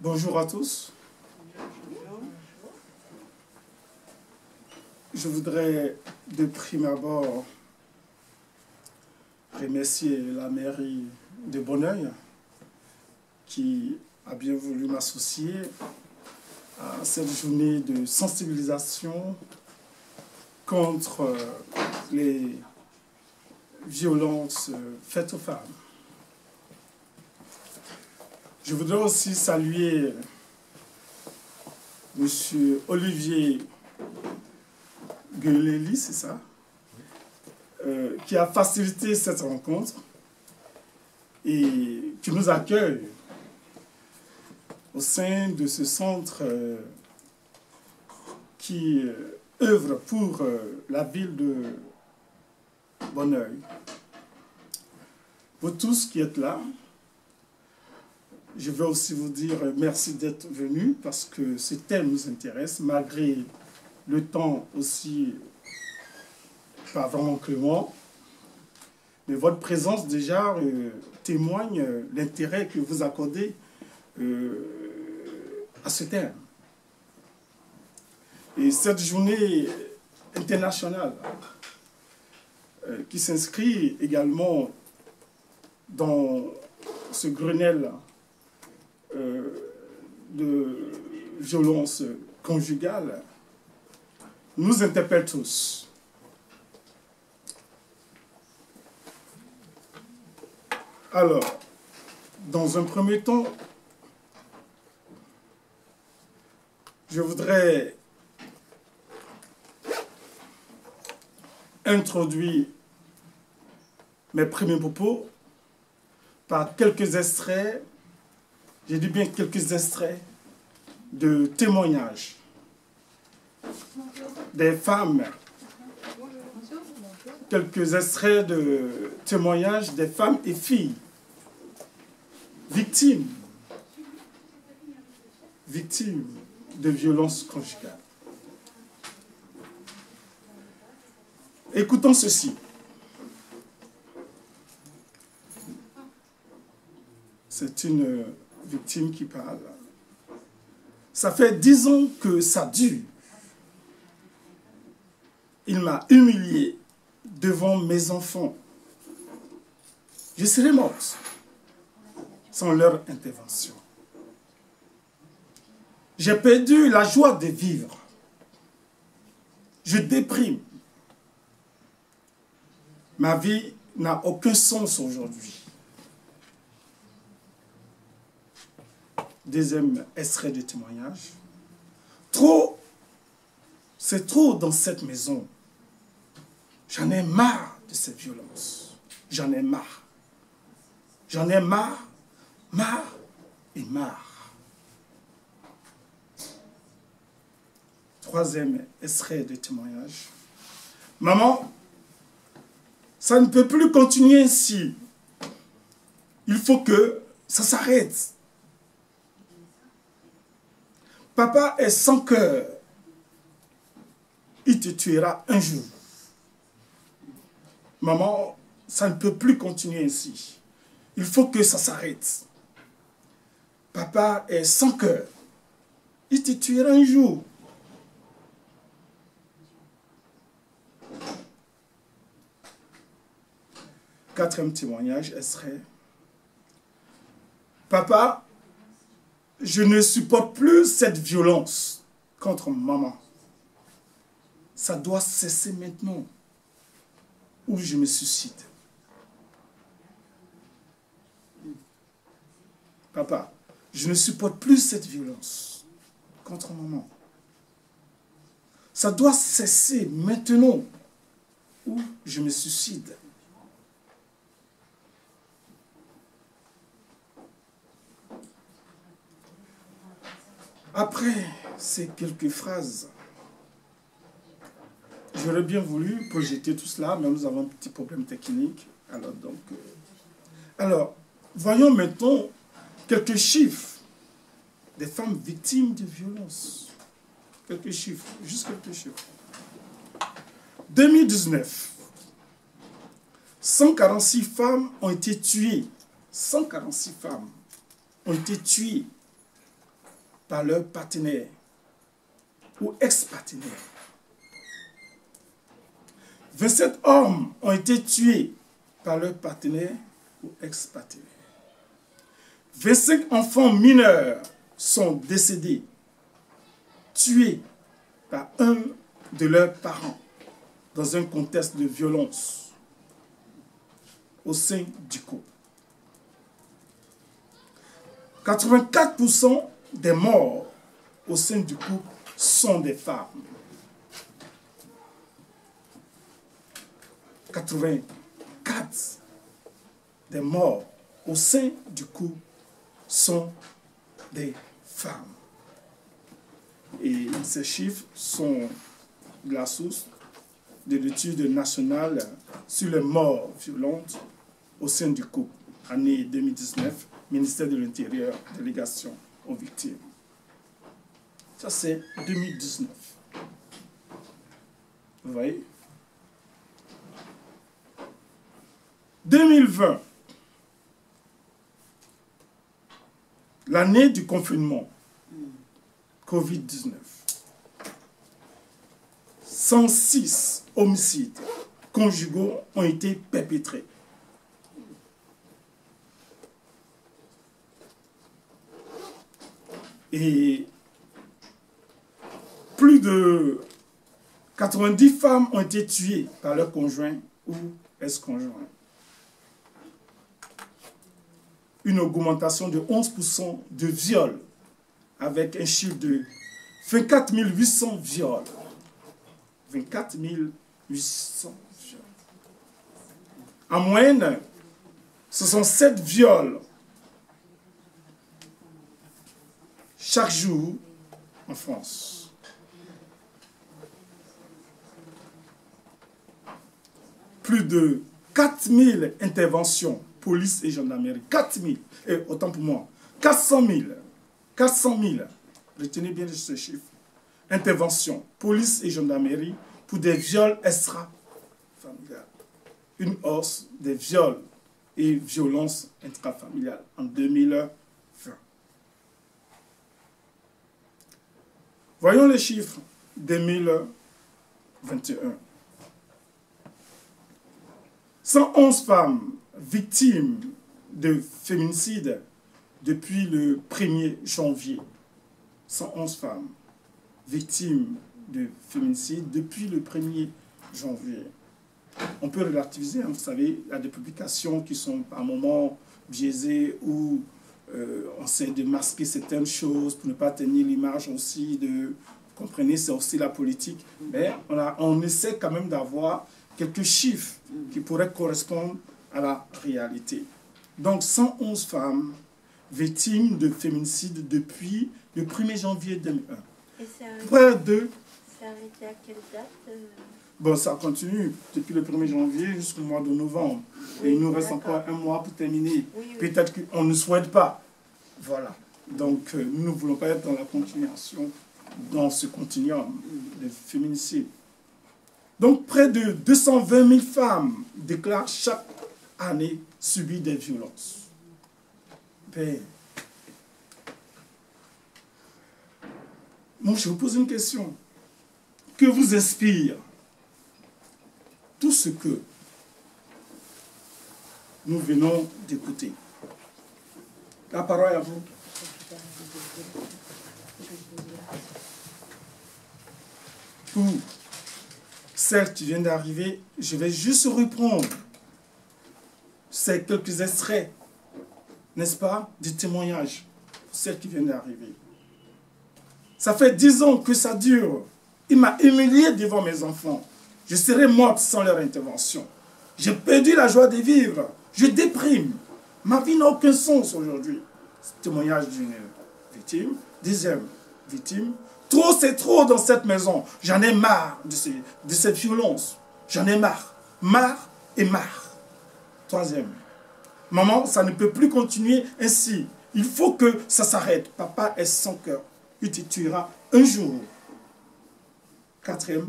Bonjour à tous. Je voudrais de prime abord remercier la mairie de Bonneuil qui a bien voulu m'associer à cette journée de sensibilisation contre les violences faites aux femmes. Je voudrais aussi saluer M. Olivier Gueléli, c'est ça, qui a facilité cette rencontre et qui nous accueille au sein de ce centre qui œuvre pour la ville de Bonneuil. Vous tous qui êtes là, je veux aussi vous dire merci d'être venus parce que ce thème nous intéresse, malgré le temps aussi pas vraiment clément. Mais votre présence déjà témoigne l'intérêt que vous accordez à ce thème. Et cette journée internationale qui s'inscrit également dans ce Grenelle de violence conjugale nous interpelle tous. Alors, dans un premier temps, je voudrais introduire mes premiers propos par quelques extraits, j'ai dit bien quelques extraits de témoignages des femmes, quelques extraits de témoignages des femmes et filles victimes de violences conjugales. Écoutons ceci. C'est une victime qui parle. Ça fait 10 ans que ça dure. Il m'a humilié devant mes enfants. Je serais morte sans leur intervention. J'ai perdu la joie de vivre. Je déprime. Ma vie n'a aucun sens aujourd'hui. Deuxième extrait de témoignage. C'est trop dans cette maison. J'en ai marre de cette violence. J'en ai marre. J'en ai marre, marre et marre. Troisième extrait de témoignage. Maman, ça ne peut plus continuer ainsi. Il faut que ça s'arrête. Papa est sans cœur. Il te tuera un jour. Maman, ça ne peut plus continuer ainsi. Il faut que ça s'arrête. Papa est sans cœur. Il te tuera un jour. Quatrième témoignage serait: Papa, je ne supporte plus cette violence contre maman. Ça doit cesser maintenant ou je me suicide. Papa, je ne supporte plus cette violence contre maman. Ça doit cesser maintenant ou je me suicide. Après ces quelques phrases, j'aurais bien voulu projeter tout cela, mais nous avons un petit problème technique. Alors, voyons maintenant quelques chiffres des femmes victimes de violences. Quelques chiffres, juste quelques chiffres. 2019, 146 femmes ont été tuées. 146 femmes ont été tuées par leur partenaire ou ex-partenaire. 27 hommes ont été tués par leur partenaire ou ex-partenaire. 25 enfants mineurs sont décédés, tués par un de leurs parents dans un contexte de violence au sein du couple. 84% des morts au sein du couple sont des femmes. 84 des morts au sein du couple sont des femmes. Et ces chiffres sont de la source de l'étude nationale sur les morts violentes au sein du couple, année 2019, ministère de l'Intérieur, délégation aux victimes. Ça, c'est 2019. Vous voyez? 2020, l'année du confinement, Covid-19. 106 homicides conjugaux ont été perpétrés. Et plus de 90 femmes ont été tuées par leur conjoint ou ex-conjoint. Une augmentation de 11% de viols, avec un chiffre de 24 800 viols. 24 800 viols. En moyenne, ce sont 7 viols chaque jour en France. Plus de 4000 interventions, police et gendarmerie. 4000, et autant pour moi, 400 000, retenez bien ce chiffre. Interventions, police et gendarmerie pour des viols extra-familiales. Une hausse des viols et violences intrafamiliales en 2020. Voyons les chiffres 2021. 111 femmes victimes de féminicide depuis le 1er janvier. 111 femmes victimes de féminicide depuis le 1er janvier. On peut relativiser, hein, vous savez, il y a des publications qui sont par moments biaisées où on essaie de masquer certaines choses pour ne pas tenir l'image aussi de... Vous comprenez, c'est aussi la politique. Mais on essaie quand même d'avoir quelques chiffres qui pourraient correspondre à la réalité. Donc 111 femmes victimes de féminicide depuis le 1er janvier 2001. Et Près de... c'est arrêté à quelle date Bon, ça continue depuis le 1er janvier jusqu'au mois de novembre. Oui, et il nous reste encore un mois pour terminer. Oui, oui. Peut-être qu'on ne souhaite pas. Voilà. Donc, nous ne voulons pas être dans la continuation, dans ce continuum de féminicide. Donc, près de 220 000 femmes déclarent chaque année subir des violences. Ben, moi, je vous pose une question. Que vous inspire tout ce que nous venons d'écouter? La parole est à vous. Pour celles qui viennent d'arriver, je vais juste reprendre ces quelques extraits, n'est-ce pas, du témoignage pour celles qui viennent d'arriver. Ça fait 10 ans que ça dure. Il m'a humilié devant mes enfants. Je serais morte sans leur intervention. J'ai perdu la joie de vivre. Je déprime. Ma vie n'a aucun sens aujourd'hui. Témoignage d'une victime. Deuxième victime. Trop, c'est trop dans cette maison. J'en ai marre de cette violence. J'en ai marre. Marre et marre. Troisième. Maman, ça ne peut plus continuer ainsi. Il faut que ça s'arrête. Papa est sans cœur. Il te tuera un jour. Quatrième.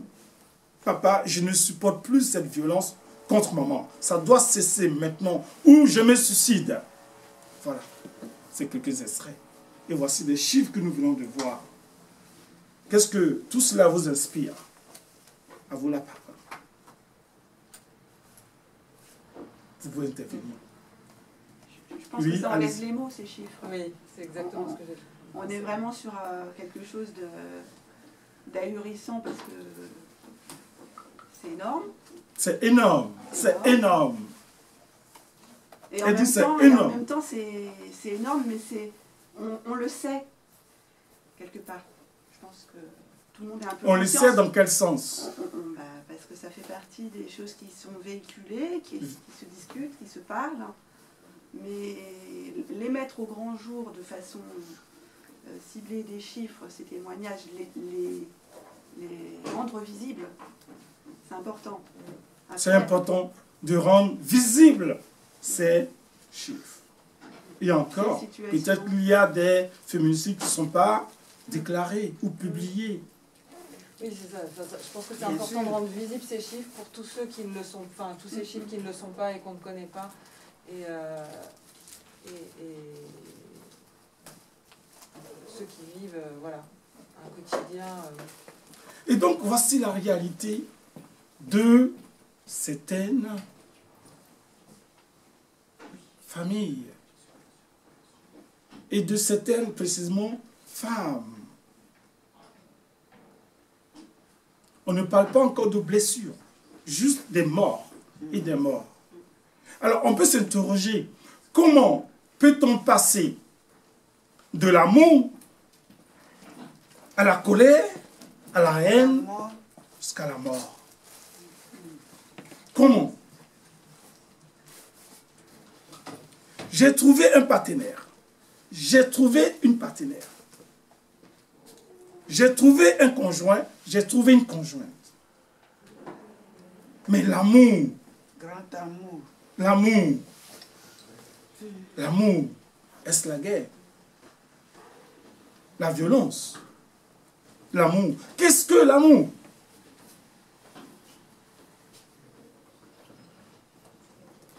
Papa, je ne supporte plus cette violence contre maman. Ça doit cesser maintenant ou je me suicide. Voilà. C'est quelques extraits. Et voici des chiffres que nous venons de voir. Qu'est-ce que tout cela vous inspire? À vous la parole. Vous pouvez intervenir. Je pense que ça enlève les mots, ces chiffres. Oui, c'est exactement ce que j'ai dit. On est vraiment sur quelque chose d'ahurissant parce que c'est énorme. C'est énorme, c'est énorme. Et en même temps, c'est énorme, mais on le sait, quelque part. Je pense que tout le monde est un peu On le sait dans quel sens? Parce que ça fait partie des choses qui sont véhiculées, qui se discutent, qui se parlent. Mais les mettre au grand jour de façon ciblée, des chiffres, ces témoignages, les rendre visibles, c'est important. C'est important de rendre visibles ces chiffres. Et encore, peut-être qu'il y a des féminicides qui ne sont pas déclarés ou publiés. Oui, c'est ça. Je pense que c'est important de rendre visibles ces chiffres pour tous ceux qui ne le sont, enfin tous ces chiffres qui ne le sont pas et qu'on ne connaît pas. Et ceux qui vivent voilà, un quotidien. Et donc, voici la réalité de certaines familles et de certaines, précisément, femmes. On ne parle pas encore de blessures, juste des morts et des morts. Alors, on peut s'interroger, comment peut-on passer de l'amour à la colère, à la haine, jusqu'à la mort? Comment? J'ai trouvé un partenaire. J'ai trouvé une partenaire. J'ai trouvé un conjoint. J'ai trouvé une conjointe. Mais l'amour, grand amour, l'amour, est-ce la guerre? La violence? L'amour. Qu'est-ce que l'amour?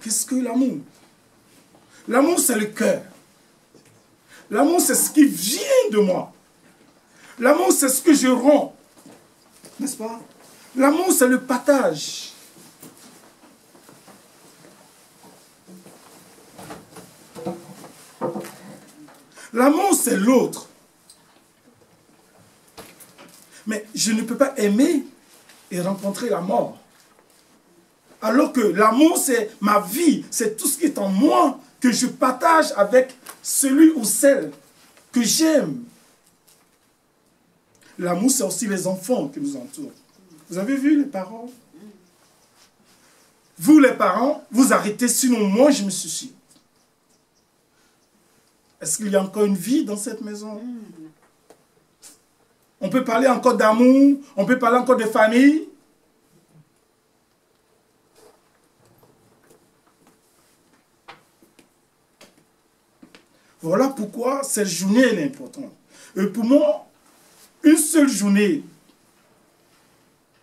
Qu'est-ce que l'amour? L'amour, c'est le cœur. L'amour, c'est ce qui vient de moi. L'amour, c'est ce que je rends. N'est-ce pas? L'amour, c'est le partage. L'amour, c'est l'autre. Mais je ne peux pas aimer et rencontrer la mort. Alors que l'amour, c'est ma vie, c'est tout ce qui est en moi que je partage avec celui ou celle que j'aime. L'amour, c'est aussi les enfants qui nous entourent. Vous avez vu les parents? Vous, les parents, vous arrêtez, sinon moi, je me suicide. Est-ce qu'il y a encore une vie dans cette maison? On peut parler encore d'amour, on peut parler encore de famille. Voilà pourquoi cette journée est importante. Et pour moi, une seule journée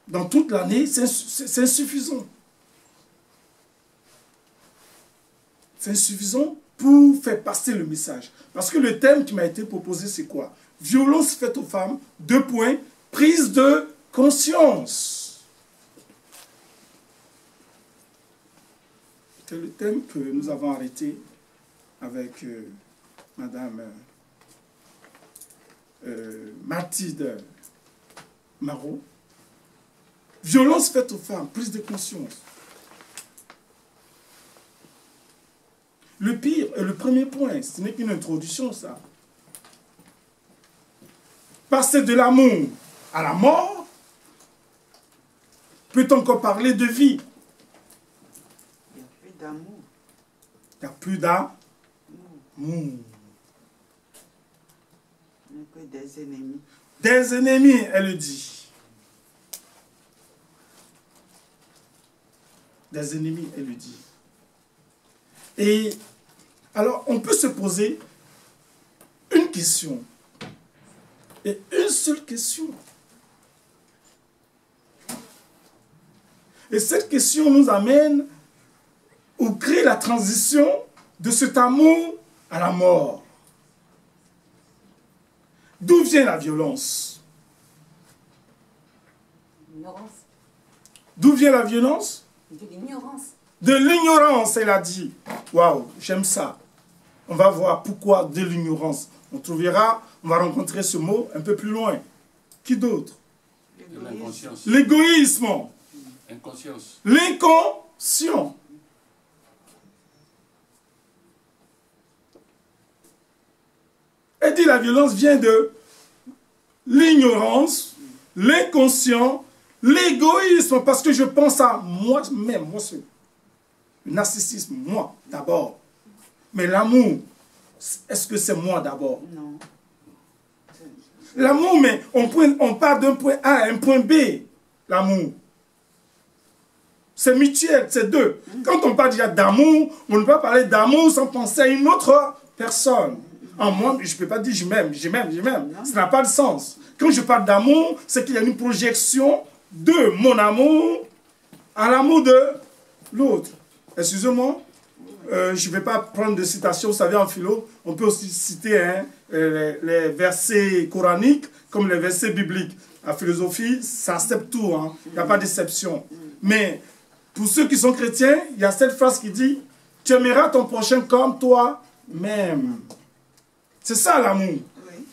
dans toute l'année, c'est insuffisant. C'est insuffisant pour faire passer le message. Parce que le thème qui m'a été proposé, c'est quoi? Violence faite aux femmes, 2 points, prise de conscience. C'est le thème que nous avons arrêté avec Madame Mathilde Marot. Violence faite aux femmes, prise de conscience. Le pire, et le premier point, ce n'est qu'une introduction, ça. Passer de l'amour à la mort, peut-on encore parler de vie? il n'y a plus d'amour. Il n'y a plus d'amour. Il n'y a que des ennemis. Des ennemis, elle dit. Des ennemis, elle dit. Et alors, on peut se poser une question. Et une seule question. Et cette question nous amène ou crée la transition de cet amour à la mort. D'où vient la violence? L'ignorance. D'où vient la violence? De l'ignorance. De l'ignorance, elle a dit. Waouh, j'aime ça. On va voir pourquoi de l'ignorance. On trouvera, on va rencontrer ce mot un peu plus loin. Qui d'autre? L'inconscience. L'égoïsme. Inconscience. L'inconscient. Elle dit la violence vient de l'ignorance, l'inconscient, l'égoïsme, parce que je pense à moi-même, moi seul. Le narcissisme, moi d'abord. Mais l'amour, est-ce que c'est moi d'abord? Non. L'amour, mais on part d'un point A à un point B. L'amour. C'est mutuel, c'est deux. Quand on parle déjà d'amour, on ne peut pas parler d'amour sans penser à une autre personne. En moi, je ne peux pas dire je m'aime. Ça n'a pas de sens. Quand je parle d'amour, c'est qu'il y a une projection de mon amour à l'amour de l'autre. Excusez-moi, je ne vais pas prendre de citation. Vous savez, en philo, on peut aussi citer les versets coraniques comme les versets bibliques. La philosophie, ça accepte tout. Il n'y a pas d'exception. Mais pour ceux qui sont chrétiens, il y a cette phrase qui dit « Tu aimeras ton prochain comme toi-même ». C'est ça l'amour. Oui.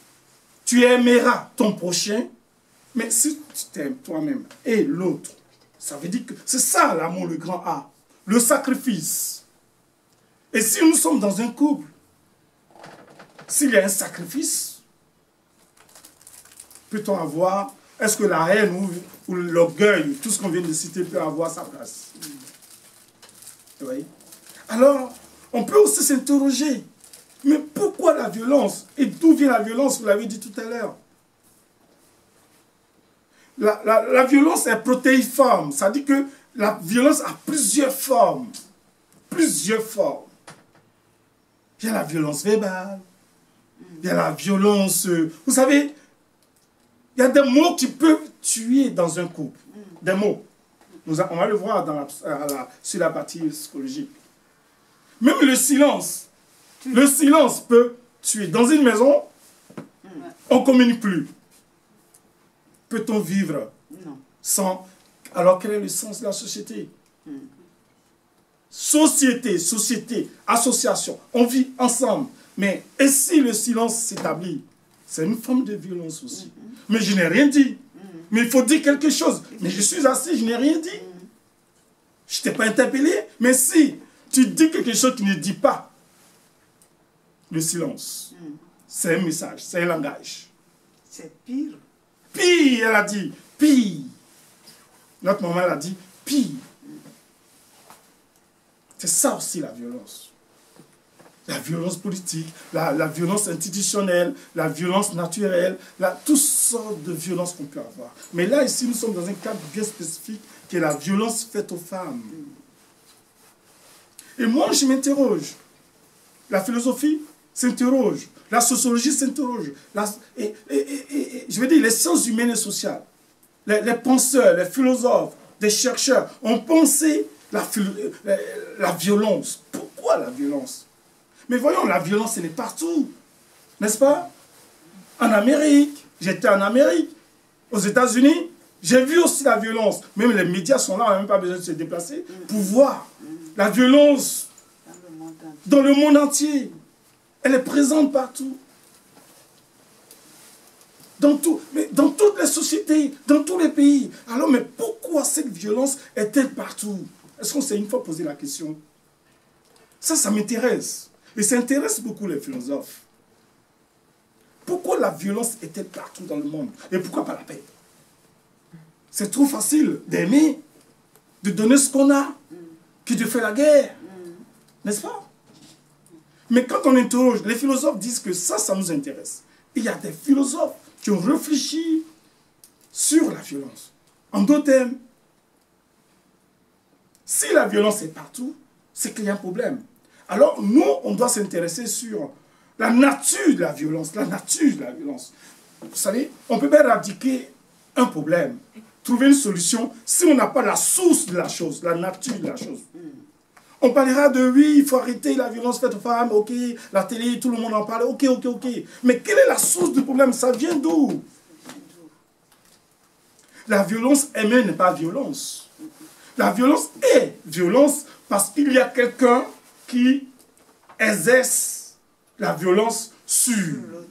Tu aimeras ton prochain, mais si tu t'aimes toi-même et l'autre, ça veut dire que c'est ça l'amour, le grand A. Le sacrifice. Et si nous sommes dans un couple, s'il y a un sacrifice, peut-on avoir, est-ce que la haine ou l'orgueil, tout ce qu'on vient de citer peut avoir sa place? Oui. Alors, on peut aussi s'interroger. Mais pourquoi la violence? Et d'où vient la violence? Vous l'avez dit tout à l'heure. La violence est protéiforme. Ça dit que la violence a plusieurs formes. Plusieurs formes. Il y a la violence verbale. Il y a la violence... vous savez, il y a des mots qui peuvent tuer dans un couple. Des mots. On va le voir sur la partie psychologique. Même le silence. Le silence peut tuer. Dans une maison, on ne communique plus. Peut-on vivre sans... Alors quel est le sens de la société? Société, association, on vit ensemble. Mais et si le silence s'établit? C'est une forme de violence aussi. Mais je n'ai rien dit. Mais il faut dire quelque chose. Mais je suis assis, je n'ai rien dit. Je ne t'ai pas interpellé. Mais si tu dis quelque chose que tu ne dis pas, le silence, c'est un message, c'est un langage. C'est pire. Pire, elle a dit, pire. Notre maman, elle a dit, pire. C'est ça aussi la violence. La violence politique, la violence institutionnelle, la violence naturelle, toutes sortes de violences qu'on peut avoir. Mais là, ici, nous sommes dans un cadre bien spécifique qui est la violence faite aux femmes. Et moi, je m'interroge. La philosophie s'interroge. La sociologie s'interroge. Je veux dire, les sciences humaines et sociales, les penseurs, les philosophes, les chercheurs ont pensé la violence. Pourquoi la violence? Mais voyons, la violence, elle est partout. N'est-ce pas? En Amérique, j'étais en Amérique, aux États-Unis, j'ai vu aussi la violence. Même les médias sont là, on n'a même pas besoin de se déplacer pour voir la violence dans le monde entier. Elle est présente partout. Dans toutes les sociétés, dans tous les pays. Alors, mais pourquoi cette violence est-elle partout? Est-ce qu'on s'est une fois posé la question? Ça m'intéresse. Et ça intéresse beaucoup les philosophes. Pourquoi la violence est-elle partout dans le monde? Et pourquoi pas la paix? C'est trop facile d'aimer, de donner ce qu'on a, que de faire la guerre. N'est-ce pas? Mais quand on interroge, les philosophes disent que ça nous intéresse. Et il y a des philosophes qui ont réfléchi sur la violence. En d'autres termes, si la violence est partout, c'est qu'il y a un problème. Alors, nous, on doit s'intéresser sur la nature de la violence. La nature de la violence. Vous savez, on ne peut pas éradiquer un problème, trouver une solution, si on n'a pas la source de la chose, la nature de la chose. On parlera de oui, il faut arrêter la violence faite aux femmes, ok, la télé, tout le monde en parle, ok. Mais quelle est la source du problème? Ça vient d'où? La violence elle-même n'est pas violence. La violence est violence parce qu'il y a quelqu'un qui exerce la violence sur l'autre.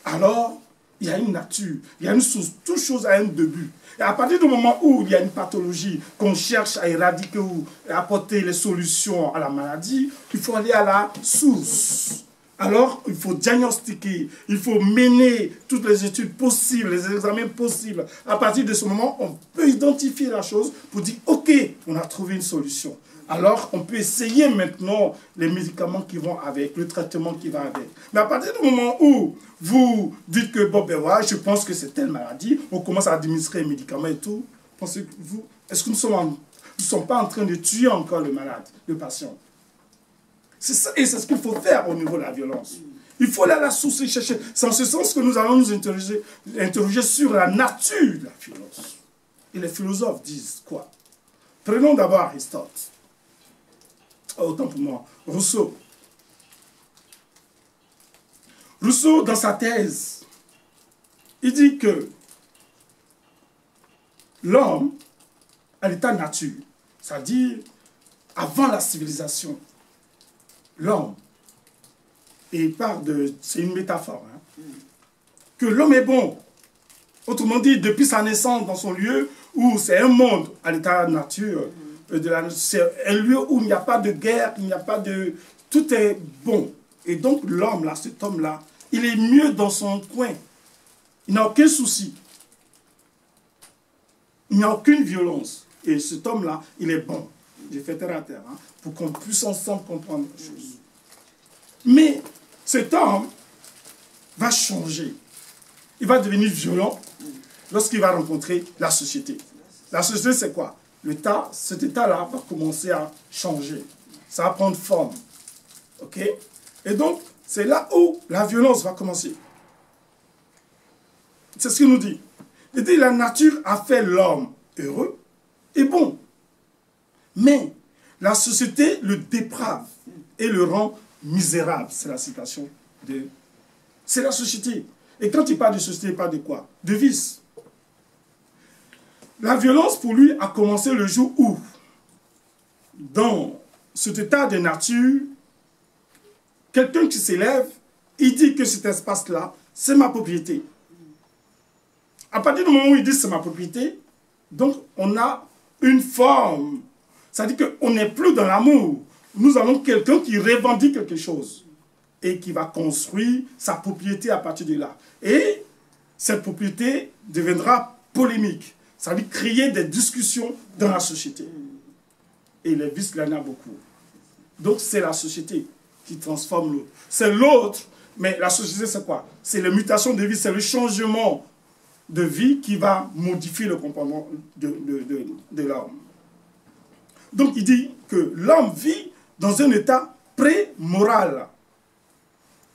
Alors, il y a une nature, il y a une source, toute chose a un début. Et à partir du moment où il y a une pathologie qu'on cherche à éradiquer ou à apporter les solutions à la maladie, il faut aller à la source. Alors, il faut diagnostiquer, il faut mener toutes les études possibles, les examens possibles. À partir de ce moment, on peut identifier la chose pour dire, ok, on a trouvé une solution. Alors, on peut essayer maintenant les médicaments qui vont avec, le traitement qui va avec. Mais à partir du moment où vous dites que, bon, ben ouais, je pense que c'est telle maladie, on commence à administrer les médicaments et tout, est-ce que nous ne sommes pas en train de tuer encore le malade, le patient? C'est ça, et c'est ce qu'il faut faire au niveau de la violence. Il faut aller à la source et chercher. C'est en ce sens que nous allons nous interroger sur la nature de la violence. Et les philosophes disent quoi? Prenons d'abord Aristote. Autant pour moi, Rousseau. Rousseau, dans sa thèse, il dit que l'homme, à l'état nature, c'est-à-dire avant la civilisation, l'homme, et il parle de, c'est une métaphore, hein, que l'homme est bon. Autrement dit, depuis sa naissance dans son lieu, où c'est un monde à l'état nature, c'est un lieu où il n'y a pas de guerre, il n'y a pas de... Tout est bon. Et donc l'homme, là, cet homme-là, il est mieux dans son coin. Il n'a aucun souci. Il n'y a aucune violence. Et cet homme-là, il est bon. J'ai fait terre à terre, hein, pour qu'on puisse ensemble comprendre les choses. Mais cet homme va changer. Il va devenir violent lorsqu'il va rencontrer la société. La société, c'est quoi? Cet état-là va commencer à changer. Ça va prendre forme. OK? Et donc, c'est là où la violence va commencer. C'est ce qu'il nous dit. Il dit, la nature a fait l'homme heureux et bon. Mais la société le déprave et le rend misérable. C'est la citation de... C'est la société. Et quand il parle de société, il parle de quoi? De vice. La violence, pour lui, a commencé le jour où, dans cet état de nature, quelqu'un qui s'élève, il dit que cet espace-là, c'est ma propriété. À partir du moment où il dit c'est ma propriété, donc on a une forme. C'est-à-dire qu'on n'est plus dans l'amour. Nous avons quelqu'un qui revendique quelque chose et qui va construire sa propriété à partir de là. Et cette propriété deviendra polémique. Ça veut dire créer des discussions dans la société. Et les vices, il y en a beaucoup. Donc c'est la société qui transforme l'autre. C'est l'autre, mais la société c'est quoi? C'est la mutation de vie, c'est le changement de vie qui va modifier le comportement de l'homme. Donc il dit que l'homme vit dans un état pré-moral.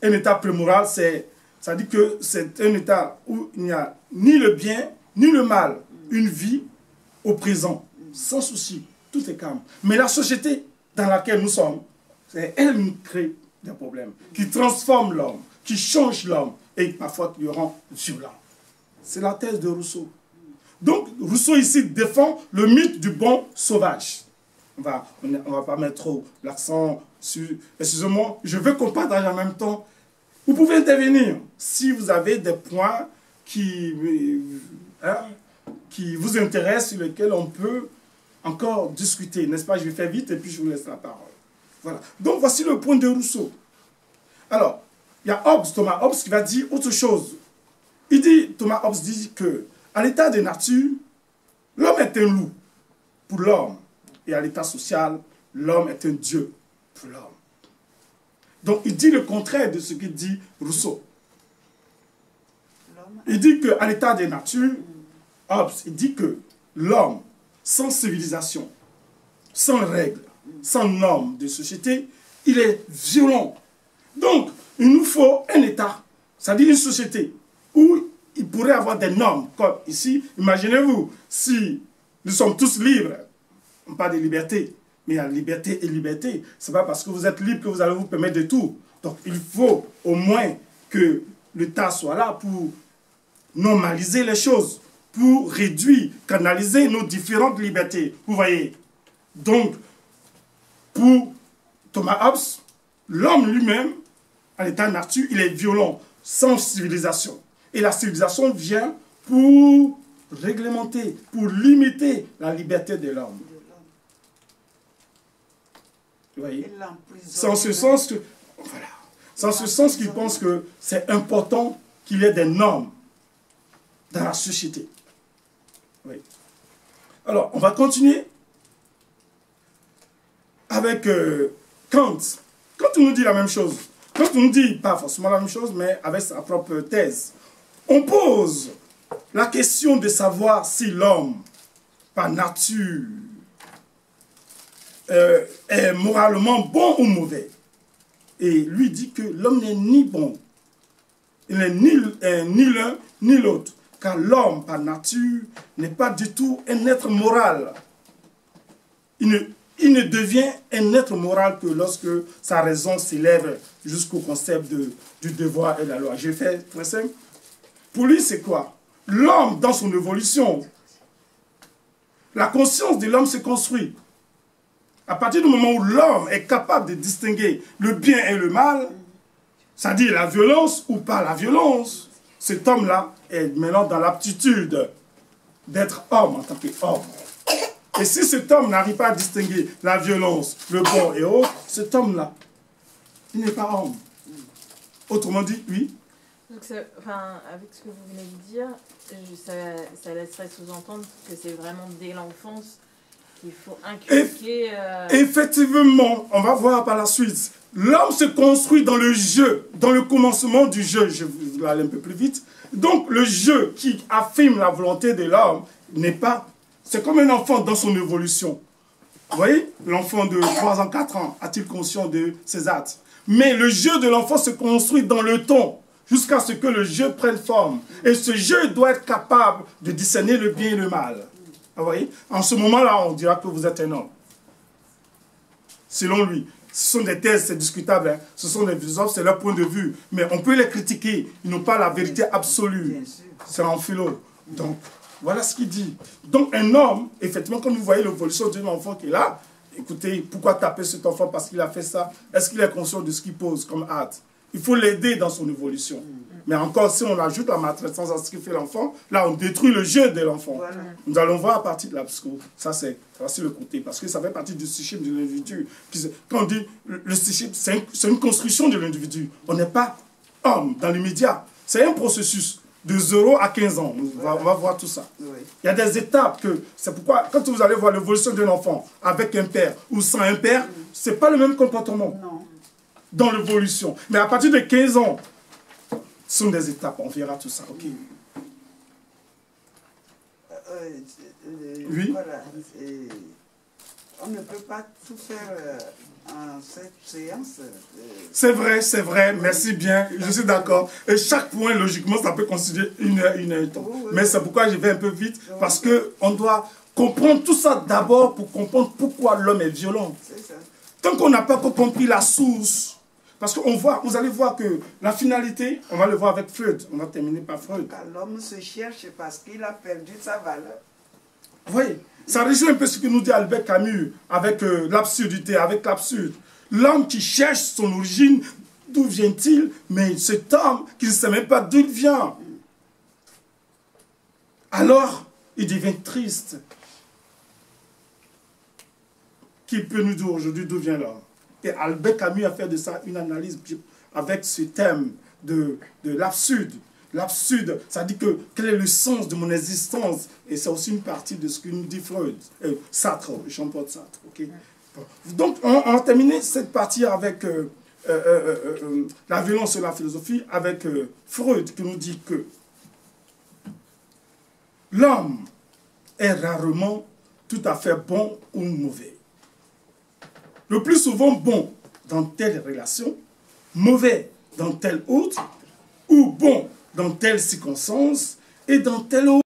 Un état pré-moral, ça dit que c'est un état où il n'y a ni le bien ni le mal. Une vie au présent, sans souci, tout est calme. Mais la société dans laquelle nous sommes, c'est elle qui crée des problèmes, qui transforme l'homme, qui change l'homme et parfois qui le rend violent. C'est la thèse de Rousseau. Donc Rousseau ici défend le mythe du bon sauvage. On va pas mettre trop l'accent sur... Excusez-moi, je veux qu'on partage en même temps. Vous pouvez intervenir si vous avez des points qui vous intéressent, sur lesquels on peut encore discuter. N'est-ce pas? Je vais faire vite et puis je vous laisse la parole. Voilà. Donc voici le point de Rousseau. Alors, il y a Thomas Hobbes qui va dire autre chose. Thomas Hobbes dit que à l'état de nature, l'homme est un loup pour l'homme. Et à l'état social, l'homme est un dieu pour l'homme. Donc il dit le contraire de ce que dit Rousseau. Il dit qu'à l'état de nature, Hobbes, il dit que l'homme, sans civilisation, sans règles, sans normes de société, il est violent. Donc, il nous faut un État, c'est-à-dire une société, où il pourrait avoir des normes. Comme ici, imaginez-vous, si nous sommes tous libres, on parle de liberté, Mais il y a liberté et liberté. Ce n'est pas parce que vous êtes libre que vous allez vous permettre de tout. Donc il faut au moins que l'État soit là pour normaliser les choses, pour réduire, canaliser nos différentes libertés. Vous voyez. Donc, pour Thomas Hobbes, l'homme lui-même, à l'état nature, il est violent, sans civilisation. Et la civilisation vient pour réglementer, pour limiter la liberté de l'homme. Vous voyez? C'est en ce sens que, voilà, c'est en ce sens qu'il pense que c'est important qu'il y ait des normes dans la société. Oui. Alors, on va continuer avec Kant. Kant nous dit la même chose. Kant nous dit pas forcément la même chose, mais avec sa propre thèse. On pose la question de savoir si l'homme, par nature, est moralement bon ou mauvais. Et lui dit que l'homme n'est ni bon, il n'est ni l'un ni l'autre. Car l'homme, par nature, n'est pas du tout un être moral. Il ne devient un être moral que lorsque sa raison s'élève jusqu'au concept du devoir et de la loi. J'ai fait très simple. Pour lui, c'est quoi? L'homme, dans son évolution, la conscience de l'homme se construit. À partir du moment où l'homme est capable de distinguer le bien et le mal, c'est-à-dire la violence ou pas la violence, cet homme-là est maintenant dans l'aptitude d'être homme en tant qu'homme. Et si cet homme n'arrive pas à distinguer la violence, le bon et autres, cet homme-là, il n'est pas homme. Autrement dit, oui. Donc, enfin, avec ce que vous venez de dire, ça laisserait sous-entendre que c'est vraiment dès l'enfance qu'il faut inculquer... Effectivement, on va voir par la suite. L'homme se construit dans le jeu, dans le commencement du jeu. Je vais aller un peu plus vite. Donc, le jeu qui affirme la volonté de l'homme n'est pas... C'est comme un enfant dans son évolution. Vous voyez, l'enfant de 3 ans, 4 ans, a-t-il conscience de ses actes? Mais le jeu de l'enfant se construit dans le temps, jusqu'à ce que le jeu prenne forme. Et ce jeu doit être capable de discerner le bien et le mal. Vous voyez? En ce moment-là, on dira que vous êtes un homme. Selon lui. Ce sont des thèses, c'est discutable. Hein. Ce sont des philosophes, c'est leur point de vue. Mais on peut les critiquer. Ils n'ont pas la vérité absolue. C'est en philo. Donc, voilà ce qu'il dit. Donc, un homme, effectivement, quand vous voyez l'évolution d'un enfant qui est là, écoutez, pourquoi taper cet enfant parce qu'il a fait ça? Est-ce qu'il est conscient de ce qu'il pose comme acte? Il faut l'aider dans son évolution. Mais encore, si on ajoute la maltraitance à ce qu'il fait l'enfant, là, on détruit le jeu de l'enfant. Voilà. Nous allons voir à partir de là, parce que ça, c'est le côté. Parce que ça fait partie du psychisme de l'individu. Quand on dit le psychisme, c'est une construction de l'individu. On n'est pas homme dans l'immédiat. C'est un processus de 0 à 15 ans. On va voir tout ça. Oui. Il y a des étapes que... C'est pourquoi, quand vous allez voir l'évolution d'un enfant avec un père ou sans un père, ce n'est pas le même comportement. Non. Dans l'évolution. Mais à partir de 15 ans, ce sont des étapes, on verra tout ça, ok. Oui. Voilà, on ne peut pas tout faire en cette séance. C'est vrai, merci bien, je suis d'accord. Et chaque point, logiquement, ça peut considérer une heure de temps. Oui. Mais c'est pourquoi je vais un peu vite, parce qu'on doit comprendre tout ça d'abord pour comprendre pourquoi l'homme est violent. C'est ça. Tant qu'on n'a pas compris la source, parce qu'on voit, vous allez voir que la finalité, on va le voir avec Freud. On va terminer par Freud. L'homme se cherche parce qu'il a perdu sa valeur. Vous voyez, ça rejoint un peu ce que nous dit Albert Camus avec l'absurdité, avec l'absurde. L'homme qui cherche son origine, d'où vient-il? Mais cet homme qui ne sait même pas d'où il vient. Alors, il devient triste. Qui peut nous dire aujourd'hui d'où vient l'homme? Et Albert Camus a fait de ça une analyse avec ce thème de l'absurde. L'absurde, ça dit que quel est le sens de mon existence? Et c'est aussi une partie de ce que nous dit Freud, Sartre, Jean-Paul Sartre. Okay? Bon. Donc, on a terminé cette partie avec la violence et la philosophie, avec Freud qui nous dit que l'homme est rarement tout à fait bon ou mauvais. Le plus souvent bon dans telle relation, mauvais dans telle autre, ou bon dans telle circonstance et dans telle autre.